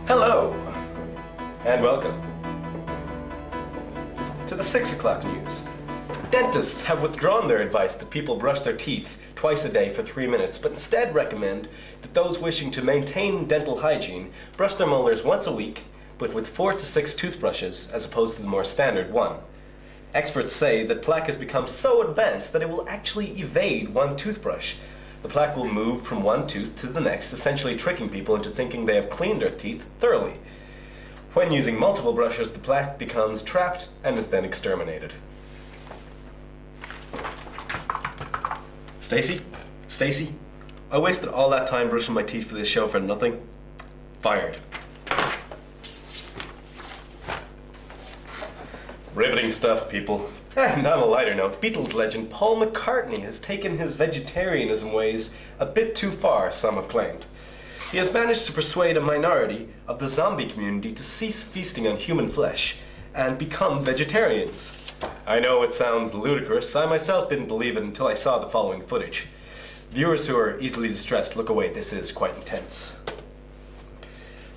Hello, and welcome to the 6 o'clock news. Dentists have withdrawn their advice that people brush their teeth twice a day for 3 minutes, but instead recommend that those wishing to maintain dental hygiene brush their molars once a week, but with 4 to 6 toothbrushes as opposed to the more standard one. Experts say that plaque has become so advanced that it will actually evade one toothbrush. The plaque will move from one tooth to the next, essentially tricking people into thinking they have cleaned their teeth thoroughly. When using multiple brushes, the plaque becomes trapped and is then exterminated. Stacy, I wasted all that time brushing my teeth for this show for nothing. Fired. Riveting stuff, people. And on a lighter note, Beatles legend Paul McCartney has taken his vegetarianism ways a bit too far, some have claimed. He has managed to persuade a minority of the zombie community to cease feasting on human flesh and become vegetarians. I know it sounds ludicrous. I myself didn't believe it until I saw the following footage. Viewers who are easily distressed, look away. This is quite intense.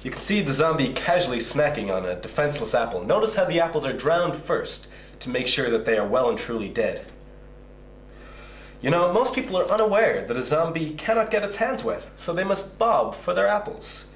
You can see the zombie casually snacking on a defenseless apple. Notice how the apples are drowned first to make sure that they are well and truly dead. You know, most people are unaware that a zombie cannot get its hands wet, so they must bob for their apples.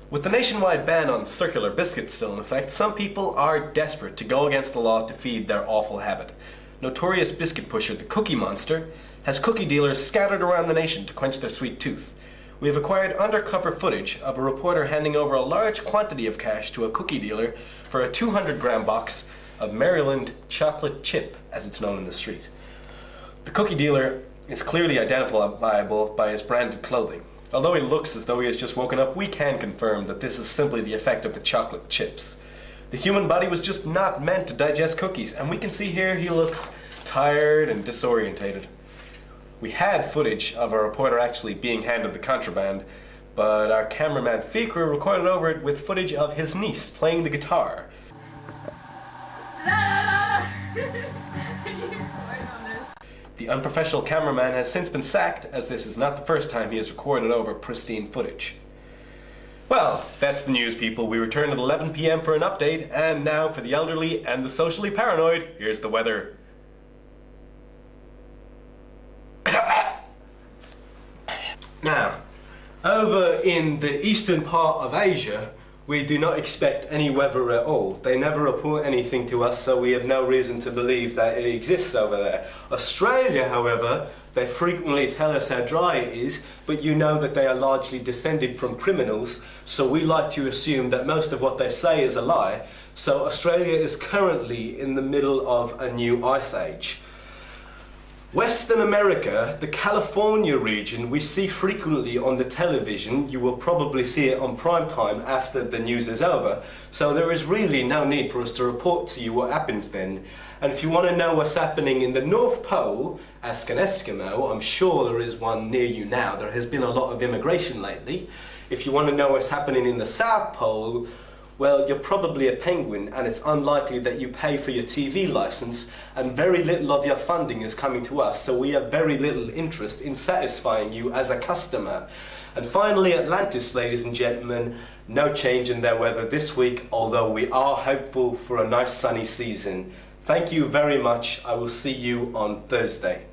With the nationwide ban on circular biscuits still in effect, some people are desperate to go against the law to feed their awful habit. Notorious biscuit pusher, the Cookie Monster, has cookie dealers scattered around the nation to quench their sweet tooth. We have acquired undercover footage of a reporter handing over a large quantity of cash to a cookie dealer for a 200-gram box of Maryland chocolate chip, as it's known in the street. The cookie dealer is clearly identifiable by his branded clothing. Although he looks as though he has just woken up, we can confirm that this is simply the effect of the chocolate chips. The human body was just not meant to digest cookies, and we can see here he looks tired and disorientated. We had footage of a reporter actually being handed the contraband, but our cameraman Fikra recorded over it with footage of his niece playing the guitar. The unprofessional cameraman has since been sacked, as this is not the first time he has recorded over pristine footage. Well, that's the news, people. We return at 11 p.m. for an update, and now for the elderly and the socially paranoid, here's the weather. Now, over in the eastern part of Asia, we do not expect any weather at all. They never report anything to us, so we have no reason to believe that it exists over there. Australia, however, they frequently tell us how dry it is, but you know that they are largely descended from criminals, so we like to assume that most of what they say is a lie. So Australia is currently in the middle of a new ice age. Western America, the California region, we see frequently on the television. You will probably see it on prime time after the news is over. So there is really no need for us to report to you what happens then. And if you want to know what's happening in the North Pole, ask an Eskimo. I'm sure there is one near you now. There has been a lot of immigration lately. If you want to know what's happening in the South Pole, well, you're probably a penguin, and it's unlikely that you pay for your TV license, and very little of your funding is coming to us, so we have very little interest in satisfying you as a customer. And finally, Atlantis, ladies and gentlemen, no change in their weather this week, although we are hopeful for a nice sunny season. Thank you very much. I will see you on Thursday.